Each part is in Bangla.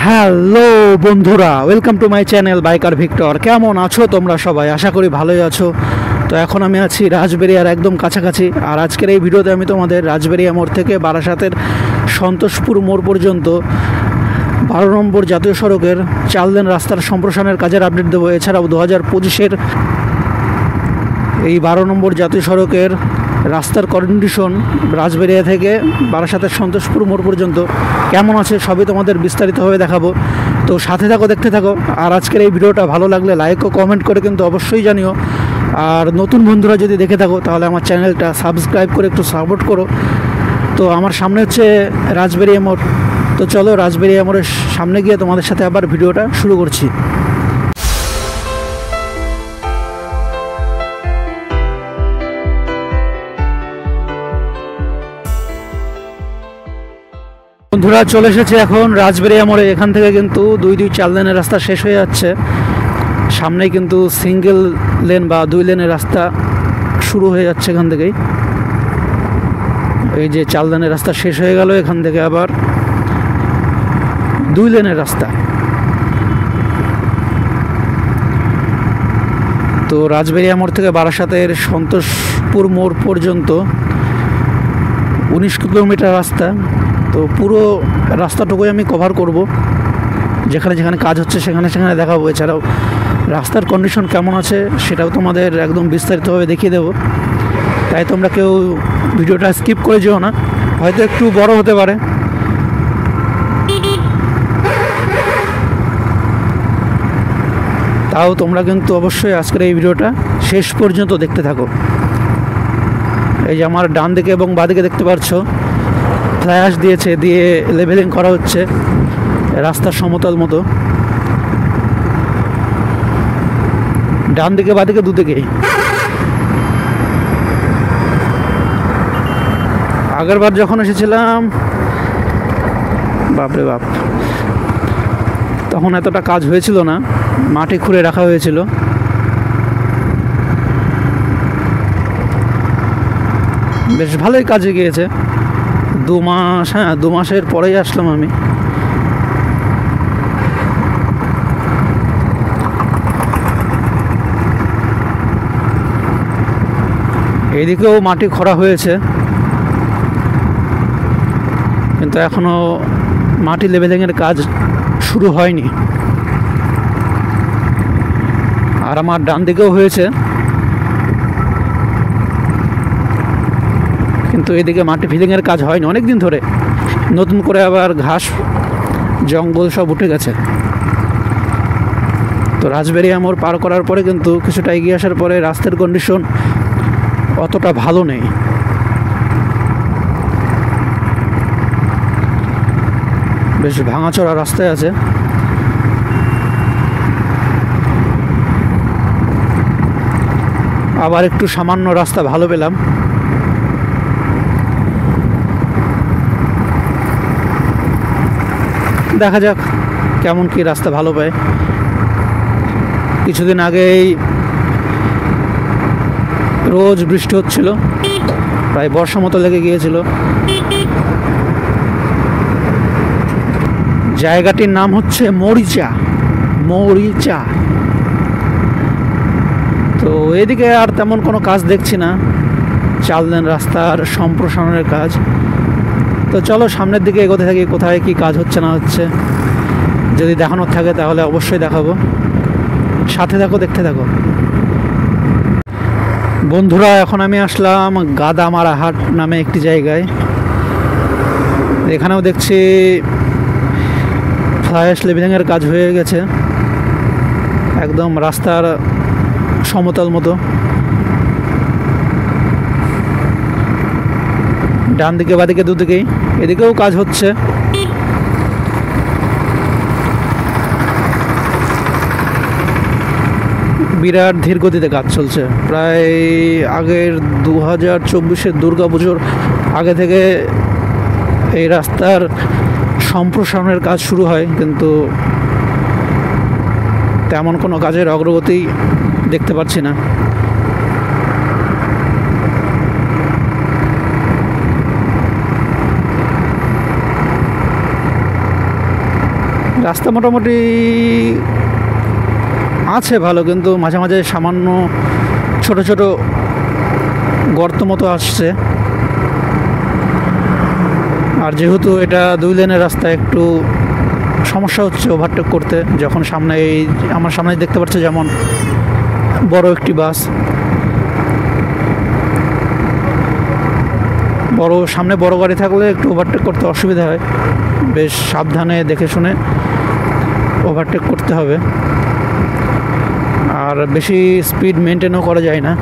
হ্যালো বন্ধুরা, welcome to my channel biker Victor. কেমন আছো তোমরা সবাই? আশা করি ভালোই আছো। তো এখন আমি আছি রাজবেরিয়ার একদম কাছাকাছি। আর আজকের এই ভিডিওতে আমি তোমাদের রাজবেরিয়া মোড় থেকে বারাসাতের সন্তোষপুর মোড় পর্যন্ত 12 নম্বর জাতীয় সড়কের 4 লেন রাস্তার সম্প্রসারণের কাজের আপডেট দেবো। এছাড়াও 2025-এর এই 12 নম্বর জাতীয় সড়কের রাস্তার কন্ডিশন রাজবেরিয়া থেকে বারাসাতের সন্তোষপুর মোড় পর্যন্ত কেমন আছে সবই তোমাদের বিস্তারিতভাবে দেখাবো। তো সাথে থাকো, দেখতে থাকো। আর আজকের এই ভিডিওটা ভালো লাগলে লাইক ও কমেন্ট করে কিন্তু অবশ্যই জানিও। আর নতুন বন্ধুরা যদি দেখে থাকো তাহলে আমার চ্যানেলটা সাবস্ক্রাইব করে একটু সাপোর্ট করো। তো আমার সামনে হচ্ছে রাজবেরিয়া মোড়। তো চলো রাজবেরিয়া মোড়ের সামনে গিয়ে তোমাদের সাথে আবার ভিডিওটা শুরু করছি। বন্ধুরা চলে এসেছে এখন রাজবেরিয়া মোড়ে। এখান থেকে কিন্তু 4 লেনের রাস্তা শেষ হয়ে যাচ্ছে। সামনেই কিন্তু সিঙ্গেল লেন বা 2 লেনের রাস্তা শুরু হয়ে যাচ্ছে এখান থেকেই। এই যে 4 লেনের রাস্তা শেষ হয়ে গেল, এখান থেকে আবার 2 লেনের রাস্তা। তো রাজবেরিয়া মোড় থেকে বারাসাতের সন্তোষপুর মোড় পর্যন্ত 19 কিলোমিটার রাস্তা। তো পুরো রাস্তাটুকুই আমি কভার করব, যেখানে যেখানে কাজ হচ্ছে সেখানে সেখানে দেখাবো। এছাড়াও রাস্তার কন্ডিশন কেমন আছে সেটাও তোমাদের একদম বিস্তারিতভাবে দেখিয়ে দেবো। তাই তোমরা কেউ ভিডিওটা স্কিপ করে যেও না, হয়তো একটু বড় হতে পারে। তাও তোমরা কিন্তু অবশ্যই আজকের এই ভিডিওটা শেষ পর্যন্ত দেখতে থাকো। এই যে আমার ডান দিকে এবং বাঁদিকে দেখতে পাচ্ছ ফ্ল্যাশ দিয়েছে, দিয়ে লেভেলিং করা হচ্ছে রাস্তার সমতল মতো। ডান দিকে বাঁদিকে দুদিকেই। আগের বার যখন এসেছিলাম, বাপরে বাপ, তখন এতটা কাজ হয়েছিল না, মাটি খুঁড়ে রাখা হয়েছিল। বেশ ভালোই কাজে গিয়েছে। 2 মাস, 2 মাসের পরেই আসলাম আমি। এইদিকেও মাটি খোঁড়া হয়েছে, কিন্তু এখনো মাটি লেভেলিংয়ের কাজ শুরু হয়নি। আর আমার ডান দিকেও হয়েছে, কিন্তু এদিকে মাটি ফিলিংয়ের কাজ হয়নি অনেক দিন ধরে। নতুন করে আবার ঘাস জঙ্গল সব উঠে গেছে। তো রাজবেরিয়া মোড় পার করার পরে কিন্তু কিছুটা এগিয়ে আসার পরে রাস্তার কন্ডিশন অতটা ভালো নেই। বেশ ভাঙাচোরা রাস্তায় আছে। আবার একটু সামান্য রাস্তা ভালো পেলাম। দেখা যাক কেমন কি রাস্তা ভালো পায়। কিছুদিন আগেই রোজ বৃষ্টি হচ্ছিল, প্রায় বর্ষা মতো লেগে গিয়েছিল। জায়গাটির নাম হচ্ছে মরিচা। মরিচা। তো এদিকে আর তেমন কোনো কাজ দেখছি না, 4 লেন রাস্তার সম্প্রসারণের কাজ। তো চলো সামনের দিকে এগোতে থাকি, কোথায় কি কাজ হচ্ছে না হচ্ছে। যদি দেখানোর থাকে তাহলে অবশ্যই দেখাবো। সাথে থাকো, দেখতে থাকো। বন্ধুরা এখন আমি আসলাম গাদামারা হাট নামে একটি জায়গায়। এখানেও দেখছি ফ্লাইওভার লেভেলিংয়ের কাজ হয়ে গেছে, একদম রাস্তার সমতল মতো। ডান দিকে বাঁদিকে দুদিকেই, এদিকেও কাজ হচ্ছে। বিরাট ধীর গতিতে কাজ চলছে। প্রায় আগের 2024-এর দুর্গাপুজোর আগে থেকে এই রাস্তার সম্প্রসারণের কাজ শুরু হয়, কিন্তু তেমন কোনো কাজের অগ্রগতি দেখতে পাচ্ছি না। রাস্তা মোটামুটি আছে ভালো, কিন্তু মাঝে মাঝে সামান্য ছোট ছোট গর্ত মতো আসছে। আর যেহেতু এটা 2 লেনের রাস্তা, একটু সমস্যা হচ্ছে ওভারটেক করতে। যখন সামনে আমার সামনে দেখতে পাচ্ছ যেমন বড় একটি বাস, সামনে বড় গাড়ি থাকলে একটু ওভারটেক করতে অসুবিধা হয়। বেশ সাবধানে দেখে শুনে ওভারটেক করতে হবে, আর বেশি স্পিড মেনটেনও করা যায় না।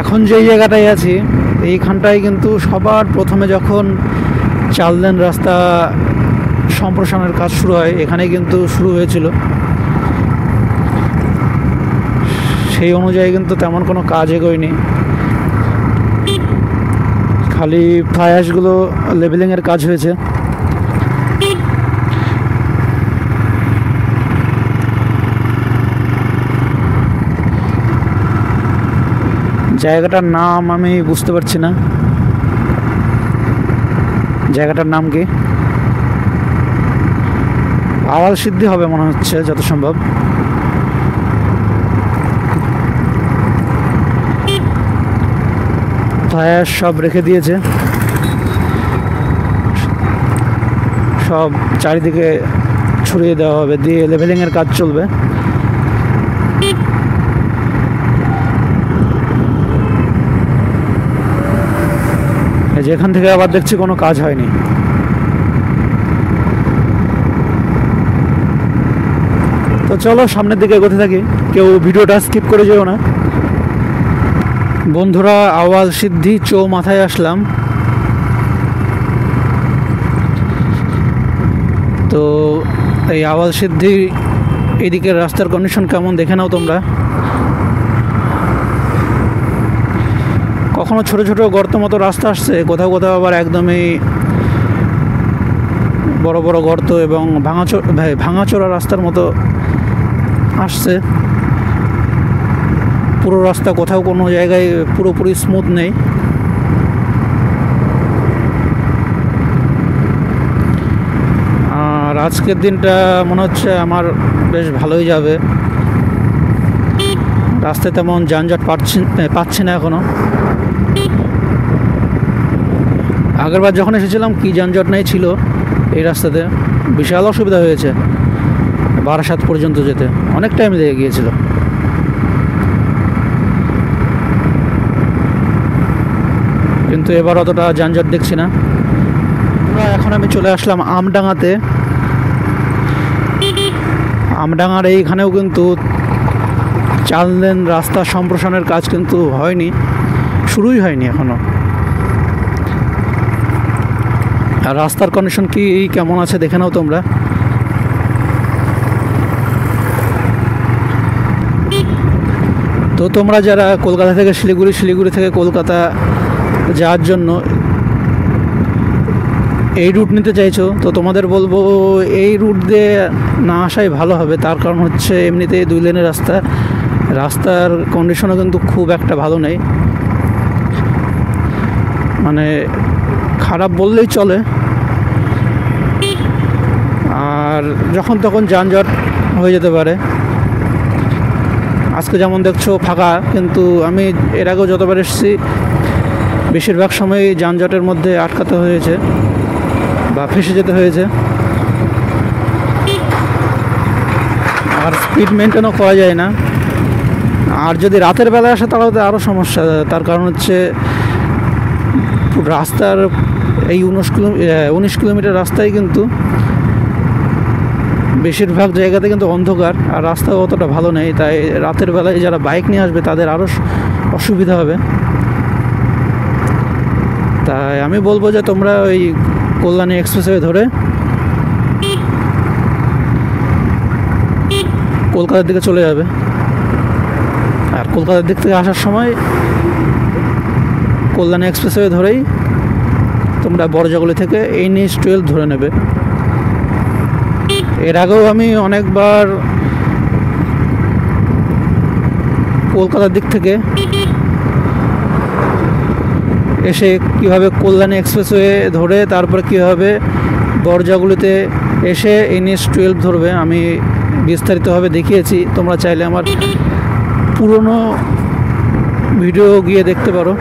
এখন যেই জায়গাটায় আছি এইখানটায় কিন্তু সবার প্রথমে যখন 4 লেন রাস্তা সম্প্রসারণের কাজ শুরু হয় এখানেই কিন্তু শুরু হয়েছিল। সেই অনুযায়ী কিন্তু তেমন কোনো কাজ এগোয়নি, খালি ফ্লাইওভারগুলো লেভেলিংয়ের কাজ হয়েছে। জায়গাটার নাম আমি বুঝতে পারছি না, জায়গাটার নাম কি? আওয়াল সিদ্ধি হবে মনে হচ্ছে যত সম্ভব। টায়ার সব রেখে দিয়েছে, সব চারিদিকে ছড়িয়ে দেওয়া হবে, দিয়ে লেভেলিংয়ের কাজ চলবে। যেখান থেকে আবার দেখছি কোনো কাজ হয়নি। তো চলো সামনের দিকে এগোতে থাকি, কেউ ভিডিওটা স্কিপ করে যেও না। বন্ধুরা, আওয়াল সিদ্ধি চৌমাথায় আসলাম। তো এই আওয়াল সিদ্ধি এদিকে রাস্তার কন্ডিশন কেমন দেখে নাও তোমরা। কখনো ছোট ছোট গর্ত মতো রাস্তা আসছে, কোথাও কোথাও আবার একদমই বড় বড় গর্ত এবং ভাঙাচোরা রাস্তার মতো আসছে। পুরো রাস্তা কোথাও কোনো জায়গায় পুরোপুরি স্মুথ নেই। আর আজকের দিনটা মনে হচ্ছে আমার বেশ ভালোই যাবে, রাস্তায় তেমন যানজট পাচ্ছি না এখনো। আগেরবার যখন এসেছিলাম কি যানজট নেই ছিল এই রাস্তাতে, বিশাল অসুবিধা হয়েছে বারাসাত পর্যন্ত যেতে, অনেক টাইম লেগে গিয়েছিল। কিন্তু এবার অতটা যানজট দেখছি না। এখন আমি চলে আসলাম আমডাঙ্গাতে। আমডাঙ্গার এইখানেও কিন্তু 4 লেন রাস্তা সম্প্রসারণের কাজ কিন্তু হয়নি, শুরুই হয়নি এখনো। আর রাস্তার কন্ডিশন কি কেমন আছে দেখে নাও তোমরা। তো তোমরা যারা কলকাতা থেকে শিলিগুড়ি থেকে কলকাতা যাওয়ার জন্য এই রুট নিতে চাইছো, তো তোমাদের বলবো এই রুট দিয়ে না আসাই ভালো হবে। তার কারণ হচ্ছে এমনিতেই 2 লেনের রাস্তার কন্ডিশনও কিন্তু খুব একটা ভালো নেই, মানে খারাপ বললেই চলে। আর যখন তখন যানজট হয়ে যেতে পারে। আজকে যেমন দেখছো ফাঁকা, কিন্তু আমি এর আগেও যতবার এসেছি বেশিরভাগ সময় যানজটের মধ্যে আটকাতে হয়েছে বা ফেসে যেতে হয়েছে। আর স্পিড মেনটেনও করা যায় না। আর যদি রাতের বেলায় আসে তাহলে তো আরও সমস্যা। তার কারণ হচ্ছে রাস্তার এই 19 কিলোমিটার রাস্তায় কিন্তু বেশিরভাগ জায়গাতে কিন্তু অন্ধকার, আর রাস্তাও অতটা ভালো নেই। তাই রাতের বেলায় যারা বাইক নিয়ে আসবে তাদের আরও অসুবিধা হবে। তাই আমি বলবো যে তোমরা ওই কল্যাণী এক্সপ্রেসওয়ে ধরে কলকাতার দিকে চলে যাবে। আর কলকাতার দিক থেকে আসার সময় কল্যাণী এক্সপ্রেসওয়ে ধরেই তোমরা বড়জাগুলি থেকে NH-12 ধরে নেবে। এর আগেও আমি অনেকবার কলকাতার দিক থেকে এসে কিভাবে কল্যাণী এক্সপ্রেসওয়ে ধরে তারপরে কীভাবে বরজাগুলিতে এসে NH-12 ধরবে আমি বিস্তারিতভাবে দেখিয়েছি। তোমরা চাইলে আমার পুরনো ভিডিও গিয়ে দেখতে পারো।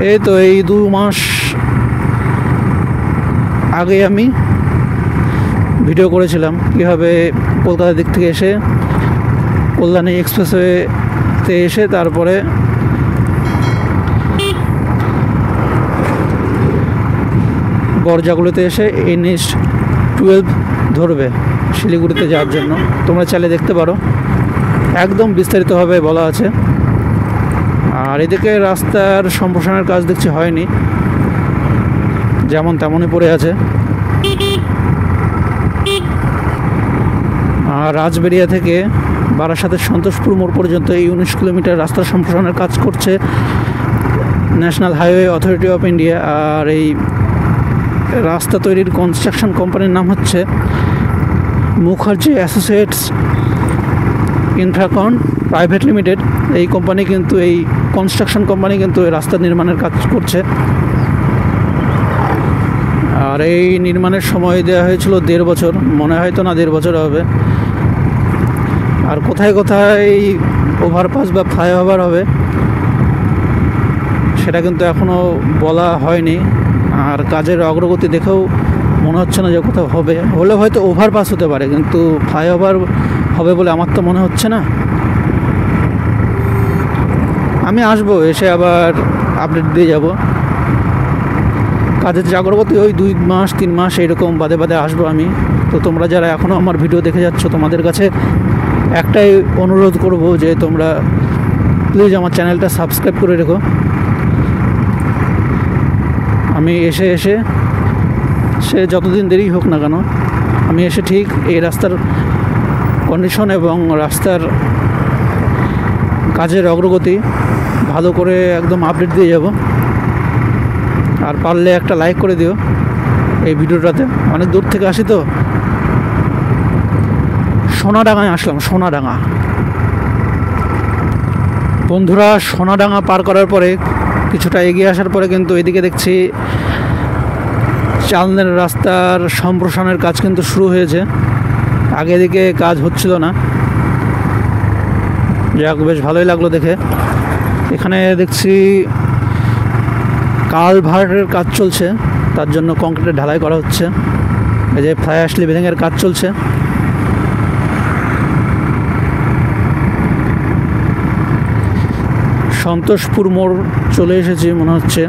এই তো এই 2 মাস আগে আমি ভিডিও করেছিলাম কীভাবে কলকাতার দিক থেকে এসে কল্যাণী এক্সপ্রেসওয়েতে এসে তারপরে বরজাগুলিতে এসে NH-12 ধরবে শিলিগুড়িতে যাওয়ার জন্য। তোমরা চাইলে দেখতে পারো, একদম বিস্তারিতভাবে বলা আছে। আর এদিকে রাস্তার সম্প্রসারণের কাজ দেখছি হয়নি, যেমন তেমনই পড়ে আছে। আর রাজবেরিয়া থেকে বারাসাতের সন্তোষপুর মোড় পর্যন্ত এই 19 কিলোমিটার রাস্তার সম্প্রসারণের কাজ করছে National Highway Authority of India. আর এই রাস্তা তৈরির কনস্ট্রাকশন কোম্পানির নাম হচ্ছে Mukherjee Associates Infracon Private Limited. এই কোম্পানি কিন্তু এই কনস্ট্রাকশন কোম্পানি কিন্তু এই রাস্তা নির্মাণের কাজ করছে। আর এই নির্মাণের সময় দেওয়া হয়েছিল 1.5 বছর, মনে হয়তো না 1.5 বছর হবে। আর কোথায় কোথায় ওভারপাস বা ফ্লাইওভার হবে সেটা কিন্তু এখনও বলা হয়নি। আর কাজের অগ্রগতি দেখেও মনে হচ্ছে না যে কোথাও হবে। হলে হয়তো ওভারপাস হতে পারে, কিন্তু ফ্লাইওভার হবে বলে আমার তো মনে হচ্ছে না। আমি আসবো, এসে আবার আপডেট দিয়ে যাব। কাজের যে অগ্রগতি ওই 2 মাস 3 মাস এইরকম বাদে বাদে আসবো আমি। তো তোমরা যারা এখনও আমার ভিডিও দেখে যাচ্ছ, তোমাদের কাছে একটাই অনুরোধ করব যে তোমরা প্লিজ আমার চ্যানেলটা সাবস্ক্রাইব করে রেখো। আমি এসে সে যতদিন দেরি হোক না কেন, আমি এসে ঠিক এই রাস্তার কন্ডিশন এবং রাস্তার কাজের অগ্রগতি ভালো করে একদম আপডেট দিয়ে যাব। আর পারলে একটা লাইক করে দিও এই ভিডিওটাতে। অনেক দূর থেকে আসি তো, সোনাডাঙ্গায় আসলাম। সোনাডাঙ্গা বন্ধুরা, সোনাডাঙ্গা পার করার পরে কিছুটা এগিয়ে আসার পরে কিন্তু এদিকে দেখছি চালনের রাস্তার সম্প্রসারণের কাজ কিন্তু শুরু হয়েছে। আগে এদিকে কাজ হচ্ছিল না, যাক বেশ ভালোই লাগলো দেখে। এখানে দেখছি কালভার্টের কাজ চলছে, তার জন্য কংক্রিটের ঢালাই করা হচ্ছে। এই যে ফ্লাই অ্যাশ লিভিংয়ের কাজ চলছে। সন্তোষপুর মোড় চলে এসেছি মনে হচ্ছে।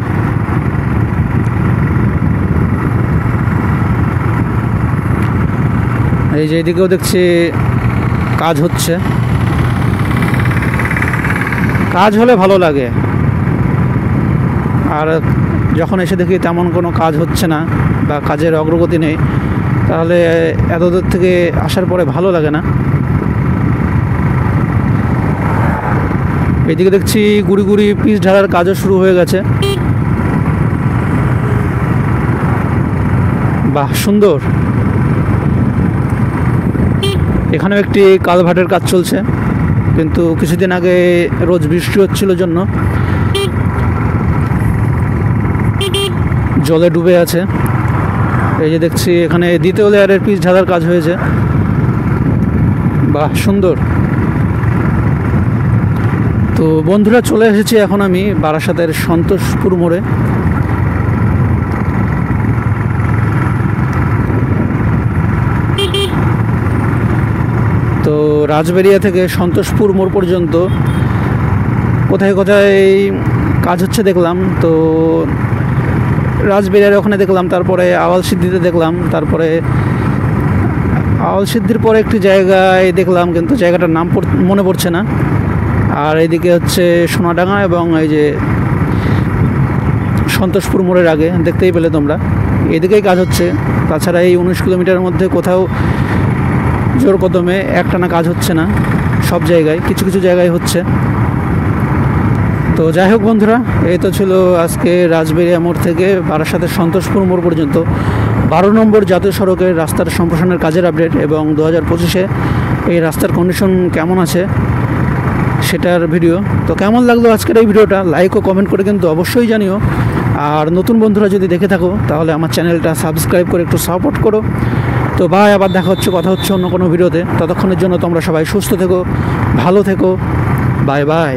এই যে এদিকেও দেখছি কাজ হচ্ছে। কাজ হলে ভালো লাগে, আর যখন এসে দেখি তেমন কোনো কাজ হচ্ছে না বা কাজের অগ্রগতি নেই, তাহলে এত দূর থেকে আসার পরে ভালো লাগে না। এদিকে দেখছি গুড়ি গুড়ি পিচ ঢালার কাজও শুরু হয়ে গেছে। বাহ, সুন্দর। এখানেও একটি কালভার্টের কাজ চলছে, কিন্তু কিছুদিন আগে রোজ বৃষ্টি হচ্ছিল জন্য জলে ডুবে আছে। এই যে দেখছি এখানে দ্বিতীয় লেয়ারের পিচ ঢালার কাজ হয়েছে। বাহ, সুন্দর। তো বন্ধুরা, চলে এসেছি এখন আমি বারাসাতের সন্তোষপুর মোড়ে। তো রাজবেরিয়া থেকে সন্তোষপুর মোড় পর্যন্ত কোথায় কোথায় কাজ হচ্ছে দেখলাম। তো রাজবেরিয়ার ওখানে দেখলাম, তারপরে আওয়ালসিদ্ধিতে দেখলাম, তারপরে আওয়ালসিদ্ধির পরে একটি জায়গায় দেখলাম, কিন্তু জায়গাটার নাম মনে পড়ছে না। আর এদিকে হচ্ছে সোনাডাঙ্গা এবং এই যে সন্তোষপুর মোড়ের আগে দেখতেই পেলে তোমরা, এদিকেই কাজ হচ্ছে। তাছাড়া এই 19 কিলোমিটারের মধ্যে কোথাও জোর কদমে একটানা কাজ হচ্ছে না, সব জায়গায় কিছু কিছু জায়গায় হচ্ছে। তো যাই হোক বন্ধুরা, এই তো ছিল আজকে রাজবেরিয়া মোড় থেকে বারাসাতের সন্তোষপুর মোড় পর্যন্ত 12 নম্বর জাতীয় সড়কের রাস্তার সম্প্রসারণের কাজের আপডেট এবং 2025-এ এই রাস্তার কন্ডিশন কেমন আছে সেটার ভিডিও। তো কেমন লাগলো আজকের এই ভিডিওটা, লাইক ও কমেন্ট করে কিন্তু অবশ্যই জানিও। আর নতুন বন্ধুরা যদি দেখে থাকো তাহলে আমার চ্যানেলটা সাবস্ক্রাইব করে একটু সাপোর্ট করো। তো ভাই আবার দেখা হচ্ছে, কথা হচ্ছে অন্য কোনো ভিডিওতে। ততক্ষণের জন্য তোমরা সবাই সুস্থ থেকো, ভালো থেকো, বাই বাই।